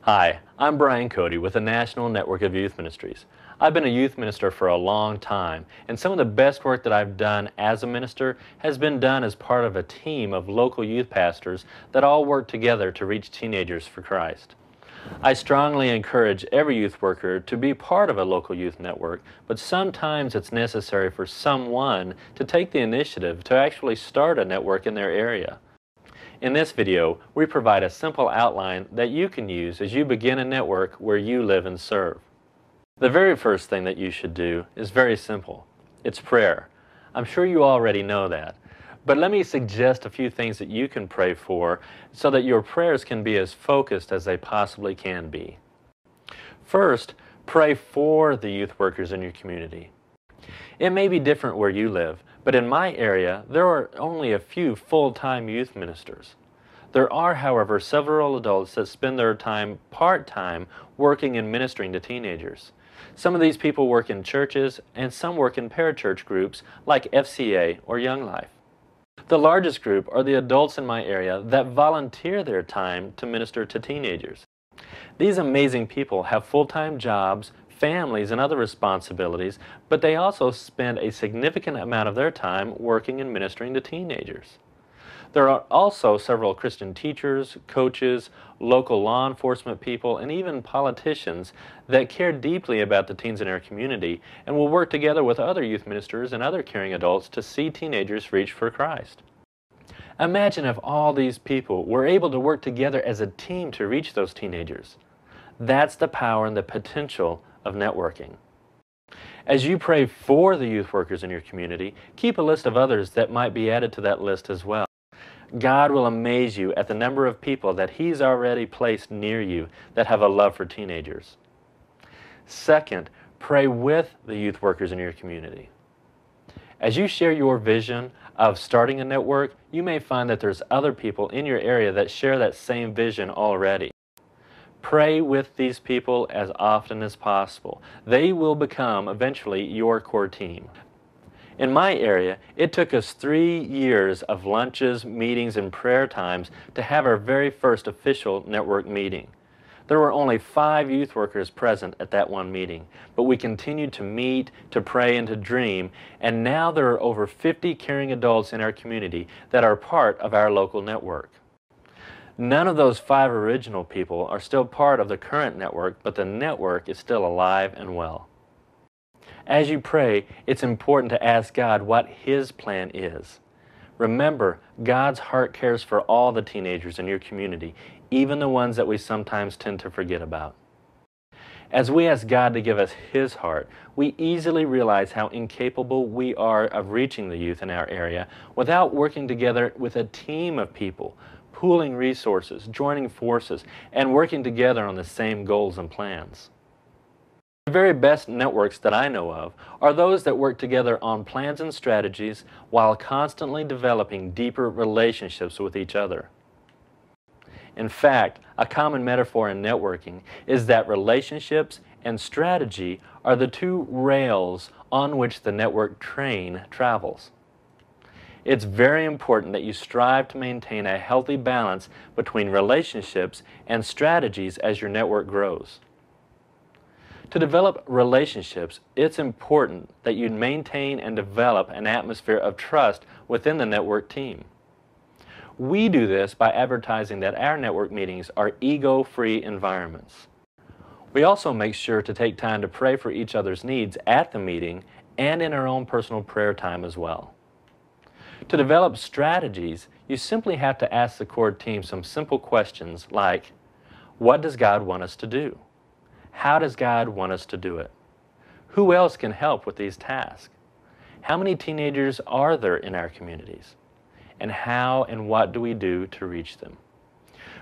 Hi, I'm Brian Coday with the National Network of Youth Ministries. I've been a youth minister for a long time, and some of the best work that I've done as a minister has been done as part of a team of local youth pastors that all work together to reach teenagers for Christ. I strongly encourage every youth worker to be part of a local youth network, but sometimes it's necessary for someone to take the initiative to actually start a network in their area. In this video, we provide a simple outline that you can use as you begin a network where you live and serve. The very first thing that you should do is very simple. It's prayer. I'm sure you already know that. But let me suggest a few things that you can pray for so that your prayers can be as focused as they possibly can be. First, pray for the youth workers in your community. It may be different where you live, but in my area, there are only a few full-time youth ministers. There are, however, several adults that spend their time part-time working and ministering to teenagers. Some of these people work in churches, and some work in parachurch groups like FCA or Young Life. The largest group are the adults in my area that volunteer their time to minister to teenagers. These amazing people have full-time jobs, families, and other responsibilities, but they also spend a significant amount of their time working and ministering to teenagers. There are also several Christian teachers, coaches, local law enforcement people, and even politicians that care deeply about the teens in our community and will work together with other youth ministers and other caring adults to see teenagers reach for Christ. Imagine if all these people were able to work together as a team to reach those teenagers. That's the power and the potential of networking. As you pray for the youth workers in your community, keep a list of others that might be added to that list as well. God will amaze you at the number of people that He's already placed near you that have a love for teenagers. Second, pray with the youth workers in your community. As you share your vision of starting a network, you may find that there's other people in your area that share that same vision already. Pray with these people as often as possible. They will become eventually your core team. In my area, it took us 3 years of lunches, meetings, and prayer times to have our very first official network meeting. There were only 5 youth workers present at that one meeting, but we continued to meet, to pray, and to dream, and now there are over 50 caring adults in our community that are part of our local network. None of those 5 original people are still part of the current network, but the network is still alive and well. As you pray, it's important to ask God what His plan is. Remember, God's heart cares for all the teenagers in your community, even the ones that we sometimes tend to forget about. As we ask God to give us His heart, we easily realize how incapable we are of reaching the youth in our area without working together with a team of people, pooling resources, joining forces, and working together on the same goals and plans. The very best networks that I know of are those that work together on plans and strategies while constantly developing deeper relationships with each other. In fact, a common metaphor in networking is that relationships and strategy are the 2 rails on which the network train travels. It's very important that you strive to maintain a healthy balance between relationships and strategies as your network grows. To develop relationships, it's important that you maintain and develop an atmosphere of trust within the network team. We do this by advertising that our network meetings are ego-free environments. We also make sure to take time to pray for each other's needs at the meeting and in our own personal prayer time as well. To develop strategies, you simply have to ask the core team some simple questions like, what does God want us to do? How does God want us to do it? Who else can help with these tasks? How many teenagers are there in our communities? And how and what do we do to reach them?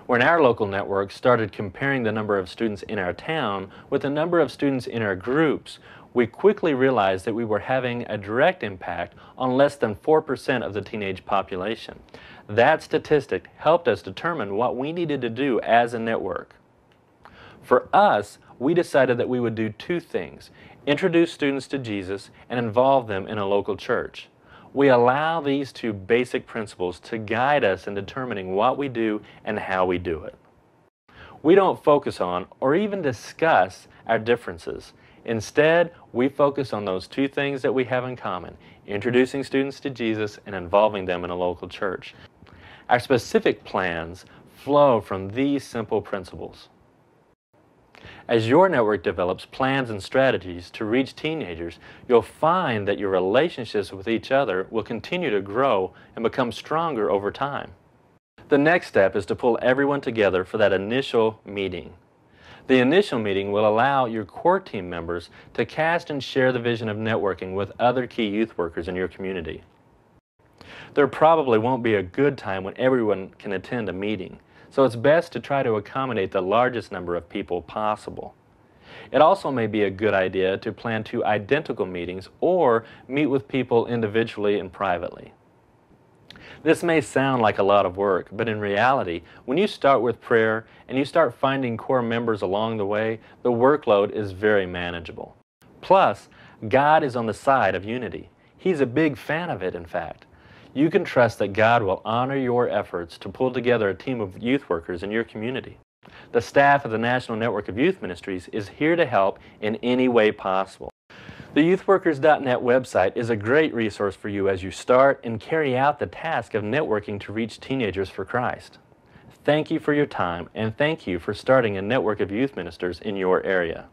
When our local network started comparing the number of students in our town with the number of students in our groups, we quickly realized that we were having a direct impact on less than 4% of the teenage population. That statistic helped us determine what we needed to do as a network. For us, we decided that we would do 2 things: introduce students to Jesus and involve them in a local church. We allow these 2 basic principles to guide us in determining what we do and how we do it. We don't focus on or even discuss our differences. Instead, we focus on those two things that we have in common: introducing students to Jesus and involving them in a local church. Our specific plans flow from these simple principles. As your network develops plans and strategies to reach teenagers, you'll find that your relationships with each other will continue to grow and become stronger over time. The next step is to pull everyone together for that initial meeting. The initial meeting will allow your core team members to cast and share the vision of networking with other key youth workers in your community. There probably won't be a good time when everyone can attend a meeting, so it's best to try to accommodate the largest number of people possible. It also may be a good idea to plan 2 identical meetings or meet with people individually and privately. This may sound like a lot of work, but in reality, when you start with prayer and you start finding core members along the way, the workload is very manageable. Plus, God is on the side of unity. He's a big fan of it, in fact. You can trust that God will honor your efforts to pull together a team of youth workers in your community. The staff of the National Network of Youth Ministries is here to help in any way possible. The youthworkers.net website is a great resource for you as you start and carry out the task of networking to reach teenagers for Christ. Thank you for your time, and thank you for starting a network of youth ministers in your area.